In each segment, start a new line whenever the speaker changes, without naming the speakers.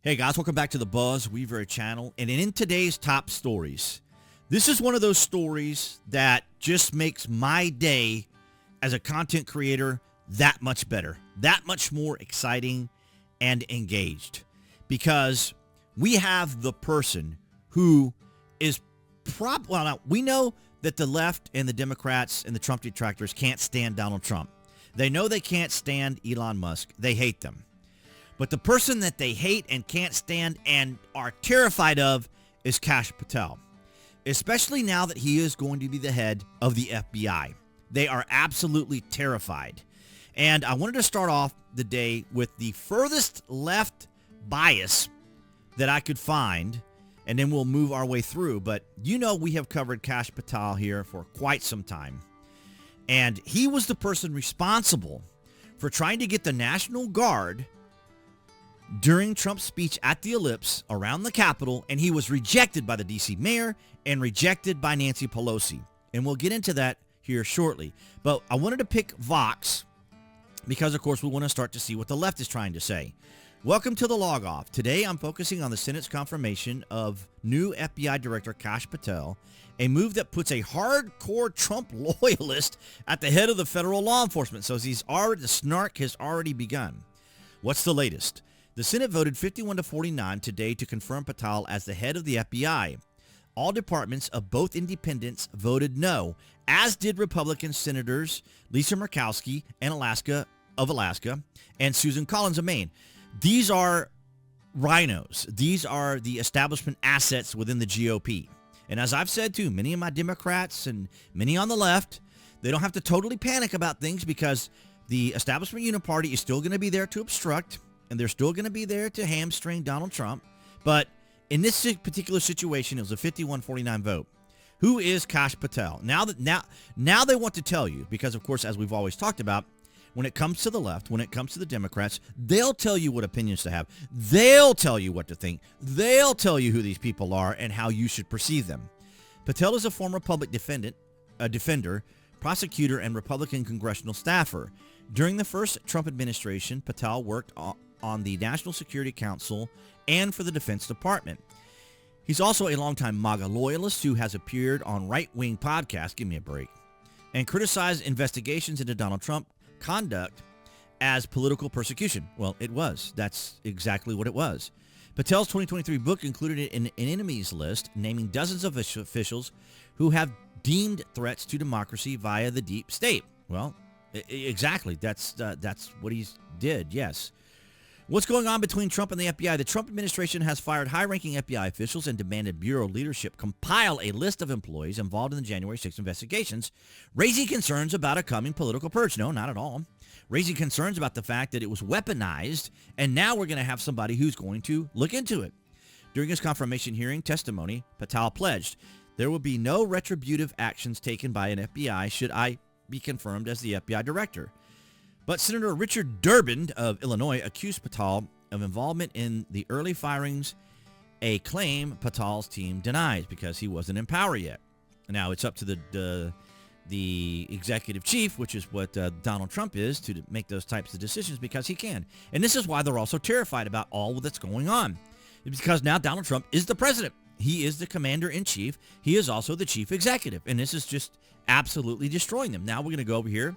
Hey guys, welcome back to the BuzWeaver channel. And in today's top stories, this is one of those stories that just makes my day as a content creator that much better, that much more exciting and engaged. Because we have the person who is we know that the left and the Democrats and the Trump detractors can't stand Donald Trump. They know they can't stand Elon Musk. They hate them. But the person that they hate and can't stand and are terrified of is Kash Patel, especially now that he is going to be the head of the FBI. They are absolutely terrified. And I wanted to start off the day with the furthest left bias that I could find, and then we'll move our way through. But you know we have covered Kash Patel here for quite some time. And he was the person responsible for trying to get the National Guard during Trump's speech at the Ellipse around the Capitol, and he was rejected by the D.C. mayor and rejected by Nancy Pelosi. And we'll get into that here shortly. But I wanted to pick Vox because, of course, we want to start to see what the left is trying to say. Welcome to the Log Off. Today, I'm focusing on the Senate's confirmation of new FBI Director Kash Patel, a move that puts a hardcore Trump loyalist at the head of the federal law enforcement. So the snark has already begun. What's the latest? The Senate voted 51-49 today to confirm Patel as the head of the FBI. All departments of both independents voted no, as did Republican Senators Lisa Murkowski of Alaska and Susan Collins of Maine. These are rhinos. These are the establishment assets within the GOP. And as I've said too, many of my Democrats and many on the left, they don't have to totally panic about things because the Establishment Uni-party is still going to be there to obstruct, and they're still going to be there to hamstring Donald Trump. But in this particular situation, it was a 51-49 vote. Who is Kash Patel? Now they want to tell you, because, of course, as we've always talked about, when it comes to the left, when it comes to the Democrats, they'll tell you what opinions to have. They'll tell you what to think. They'll tell you who these people are and how you should perceive them. Patel is a former public defender, prosecutor, and Republican congressional staffer. During the first Trump administration, Patel worked on the National Security Council and for the Defense Department. He's also a longtime MAGA loyalist who has appeared on right-wing podcasts, give me a break, and criticized investigations into Donald Trump conduct as political persecution. Well, it was. That's exactly what it was. Patel's 2023 book included an enemies list naming dozens of officials who have deemed threats to democracy via the deep state. Well, exactly. That's what he did, yes. What's going on between Trump and the FBI? The Trump administration has fired high-ranking FBI officials and demanded bureau leadership compile a list of employees involved in the January 6th investigations, raising concerns about a coming political purge. No, not at all. Raising concerns about the fact that it was weaponized, and now we're going to have somebody who's going to look into it. During his confirmation hearing testimony, Patel pledged there will be no retributive actions taken by an FBI should I be confirmed as the FBI director. But Senator Richard Durbin of Illinois accused Patel of involvement in the early firings, a claim Patel's team denies because he wasn't in power yet. Now, it's up to the executive chief, which is what Donald Trump is, to make those types of decisions because he can. And this is why they're also terrified about all that's going on. It's because now Donald Trump is the president. He is the commander-in-chief. He is also the chief executive. And this is just absolutely destroying them. Now we're going to go over here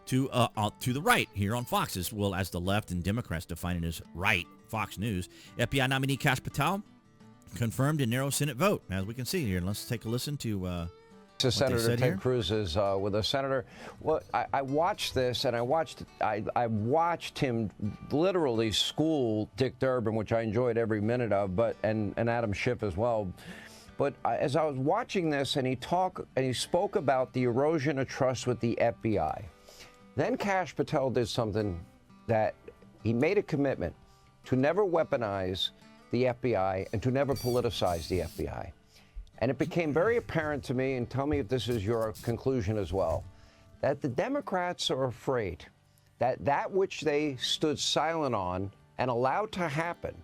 to the right here on Fox, as well as the left and Democrats define it as right. Fox News. FBI nominee Kash Patel confirmed a narrow Senate vote, as we can see here. Let's take a listen to
Senator Ted Cruz is with us. Senator, well, I watched this, and I watched him literally school Dick Durbin, which I enjoyed every minute of, and Adam Schiff as well. But as I was watching this, and he spoke about the erosion of trust with the FBI. Then Kash Patel did something that he made a commitment to never weaponize the FBI and to never politicize the FBI. And it became very apparent to me, and tell me if this is your conclusion as well, that the Democrats are afraid that which they stood silent on and allowed to happen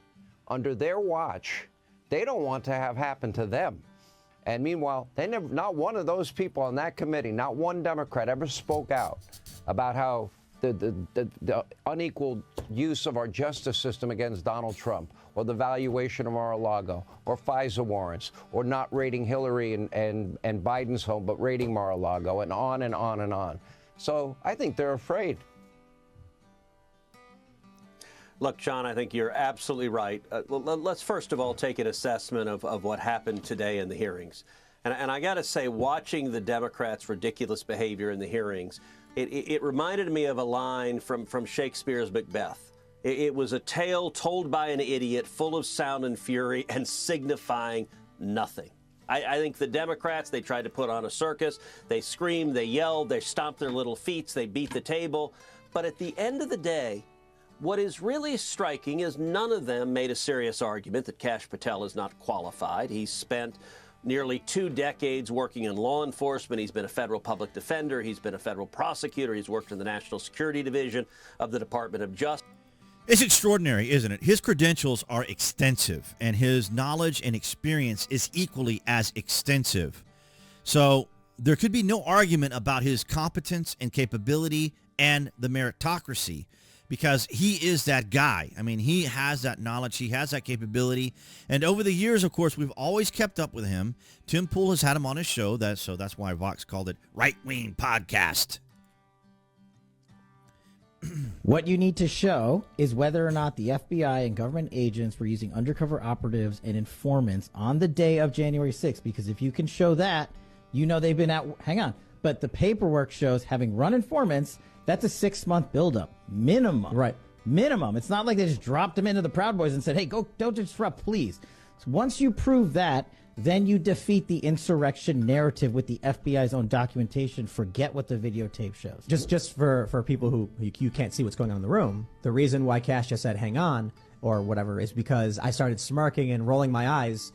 under their watch, they don't want to have happen to them. And meanwhile, not one of those people on that committee, not one Democrat ever spoke out about how the unequal use of our justice system against Donald Trump, or the valuation of Mar-a-Lago, or FISA warrants, or not raiding Hillary and Biden's home, but raiding Mar-a-Lago, and on and on and on. So I think they're afraid.
Look, John, I think you're absolutely right. Let's first of all take an assessment of what happened today in the hearings. And I got to say, watching the Democrats' ridiculous behavior in the hearings, it reminded me of a line from Shakespeare's Macbeth. It was a tale told by an idiot, full of sound and fury and signifying nothing. I think the Democrats, they tried to put on a circus. They screamed, they yelled, they stomped their little feet, they beat the table. But at the end of the day, what is really striking is none of them made a serious argument that Kash Patel is not qualified. He's spent nearly 2 decades working in law enforcement. He's been a federal public defender. He's been a federal prosecutor. He's worked in the National Security Division of the Department of Justice.
It's extraordinary, isn't it? His credentials are extensive, and his knowledge and experience is equally as extensive. So there could be no argument about his competence and capability and the meritocracy, because he is that guy. I mean, he has that knowledge. He has that capability. And over the years, of course, we've always kept up with him. Tim Pool has had him on his show. So that's why Vox called it Right Wing Podcast.
What you need to show is whether or not the FBI and government agents were using undercover operatives and informants on the day of January 6th. Because if you can show that, you know they've been at... Hang on. But the paperwork shows having run informants... That's a 6-month buildup, minimum.
Right.
Minimum. It's not like they just dropped them into the Proud Boys and said, hey, go, don't disrupt, please. So once you prove that, then you defeat the insurrection narrative with the FBI's own documentation. Forget what the videotape shows.
Just for people who you can't see what's going on in the room, the reason why Kash just said hang on or whatever is because I started smirking and rolling my eyes.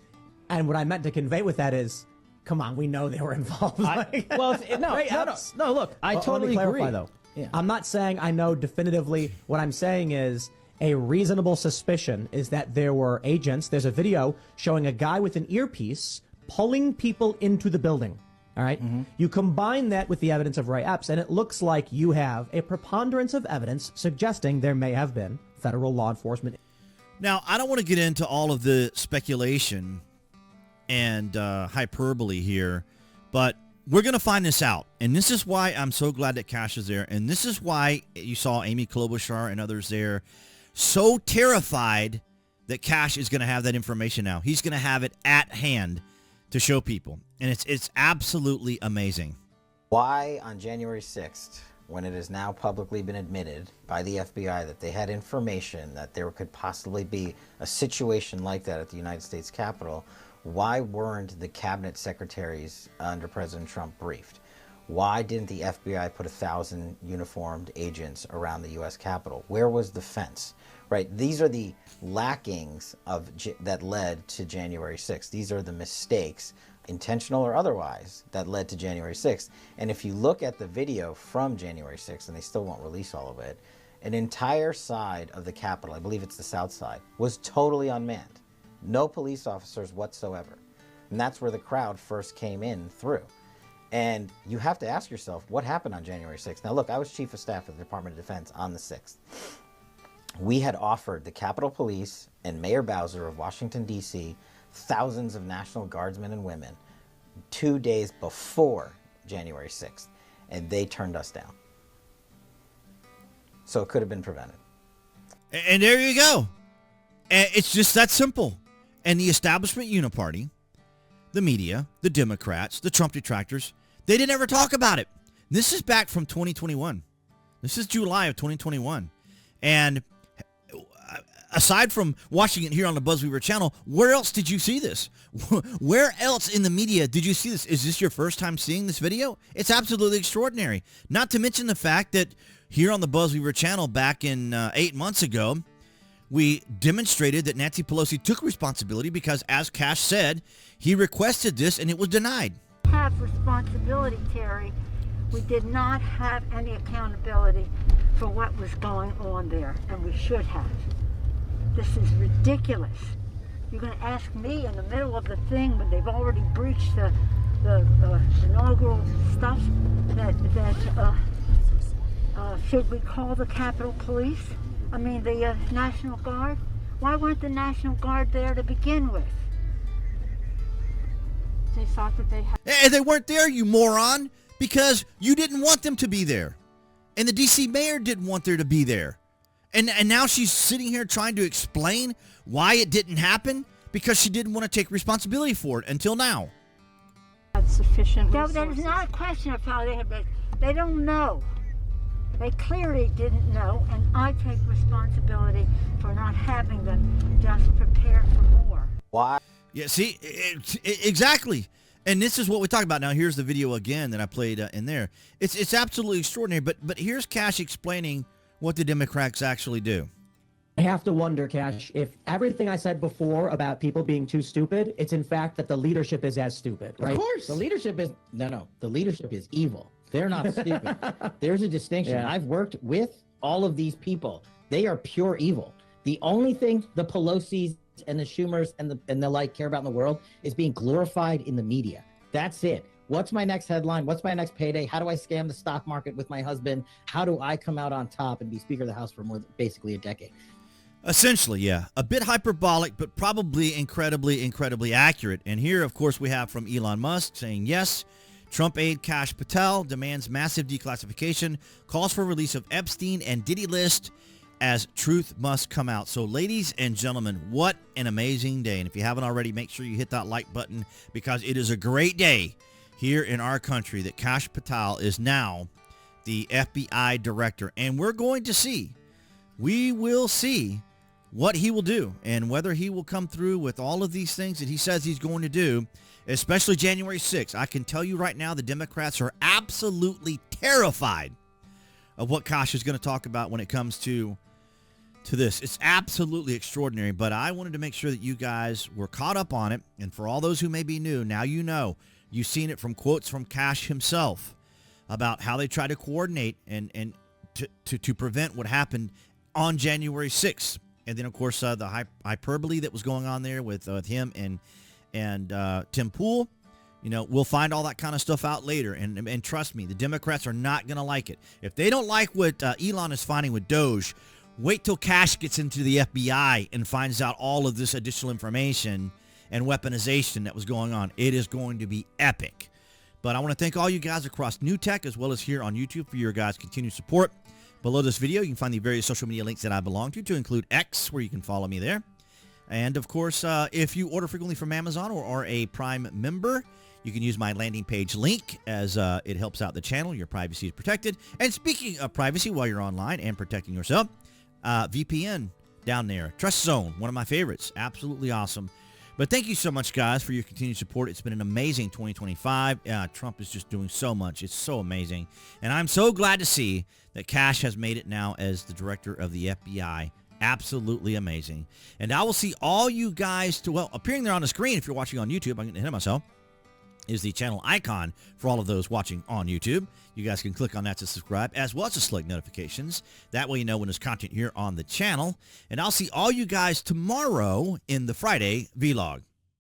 And what I meant to convey with that is, come on, we know they were involved.
No, look, I totally
clarify,
agree.
Though.
Yeah.
I'm not saying I know definitively. What I'm saying is a reasonable suspicion is that there were agents. There's a video showing a guy with an earpiece pulling people into the building. All right. Mm-hmm. You combine that with the evidence of Ray Epps, and it looks like you have a preponderance of evidence suggesting there may have been federal law enforcement.
Now, I don't want to get into all of the speculation and hyperbole here, but we're going to find this out, and this is why I'm so glad that Kash is there, and this is why you saw Amy Klobuchar and others there so terrified that Kash is going to have that information now. He's going to have it at hand to show people, and it's absolutely amazing.
Why on January 6th, when it has now publicly been admitted by the FBI that they had information that there could possibly be a situation like that at the United States Capitol, why weren't the cabinet secretaries under President Trump briefed? Why didn't the FBI put 1,000 uniformed agents around the U.S. Capitol? Where was the fence? Right? These are the lackings that led to January 6th. These are the mistakes, intentional or otherwise, that led to January 6th. And if you look at the video from January 6th, and they still won't release all of it, an entire side of the Capitol, I believe it's the south side, was totally unmanned. No police officers whatsoever. And that's where the crowd first came in through. And you have to ask yourself, what happened on January 6th? Now, look, I was chief of staff of the Department of Defense on the 6th. We had offered the Capitol Police and Mayor Bowser of Washington, D.C., thousands of National Guardsmen and women 2 days before January 6th, and they turned us down. So it could have been prevented.
And there you go. And it's just that simple. And the Establishment Uni-party, the media, the Democrats, the Trump detractors, they didn't ever talk about it. This is back from 2021. This is July of 2021. And aside from watching it here on the BuzWeaver channel, where else did you see this? Where else in the media did you see this? Is this your first time seeing this video? It's absolutely extraordinary. Not to mention the fact that here on the BuzWeaver channel back in 8 months ago, we demonstrated that Nancy Pelosi took responsibility because, as Kash said, he requested this and it was denied.
Have responsibility, Terry. We did not have any accountability for what was going on there, and we should have. This is ridiculous. You're going to ask me in the middle of the thing when they've already breached the inaugural stuff Should we call the Capitol Police? I mean, the National Guard? Why weren't the National Guard there to begin with?
They thought that they had...
Hey, they weren't there, you moron, because you didn't want them to be there. And the D.C. mayor didn't want there to be there. And now she's sitting here trying to explain why it didn't happen because she didn't want to take responsibility for it until now.
Had sufficient
No,
resources.
there's not a question of how they have been. They don't know. They clearly didn't know, and I take responsibility for not having them just prepare for more.
Why?
Yeah, see, exactly. And this is what we talk about now. Here's the video again that I played in there. It's absolutely extraordinary. But here's Kash explaining what the Democrats actually do.
I have to wonder, Kash, if everything I said before about people being too stupid, it's in fact that the leadership is as stupid, right?
Of course. The leadership is, no, the leadership is evil. They're not stupid. There's a distinction.
Yeah.
I've worked with all of these people. They are pure evil. The only thing the Pelosi's and the Schumers and the like care about in the world is being glorified in the media. That's it. What's my next headline? What's my next payday? How do I scam the stock market with my husband? How do I come out on top and be Speaker of the House for more than basically a decade?
Essentially, yeah. A bit hyperbolic, but probably incredibly accurate. And here, of course, we have from Elon Musk saying, yes, Trump aide Kash Patel demands massive declassification, calls for release of Epstein and Diddy list as truth must come out. So, ladies and gentlemen, what an amazing day. And if you haven't already, make sure you hit that like button because it is a great day here in our country that Kash Patel is now the FBI director. And we're going to see, we will see what he will do and whether he will come through with all of these things that he says he's going to do, especially January 6th. I can tell you right now, the Democrats are absolutely terrified of what Kash is going to talk about when it comes to this. It's absolutely extraordinary, but I wanted to make sure that you guys were caught up on it. And for all those who may be new, now you know. You've seen it from quotes from Kash himself about how they try to coordinate and to prevent what happened on January 6th. And then, of course, the hyperbole that was going on there with him and Tim Pool. You know, we'll find all that kind of stuff out later. And trust me, the Democrats are not going to like it. If they don't like what Elon is finding with Doge, wait till Kash gets into the FBI and finds out all of this additional information and weaponization that was going on. It is going to be epic. But I want to thank all you guys across New Tech as well as here on YouTube for your guys' continued support. Below this video, you can find the various social media links that I belong to include X, where you can follow me there. And, of course, if you order frequently from Amazon or are a Prime member, you can use my landing page link as it helps out the channel. Your privacy is protected. And speaking of privacy while you're online and protecting yourself, VPN down there. Trust Zone, one of my favorites. Absolutely awesome. But thank you so much, guys, for your continued support. It's been an amazing 2025. Trump is just doing so much. It's so amazing. And I'm so glad to see that Kash has made it now as the director of the FBI. Absolutely amazing. And I will see all you guys, appearing there on the screen if you're watching on YouTube, I'm getting ahead of myself, is the channel icon for all of those watching on YouTube. You guys can click on that to subscribe, as well as to select notifications. That way you know when there's content here on the channel. And I'll see all you guys tomorrow in the Friday vlog.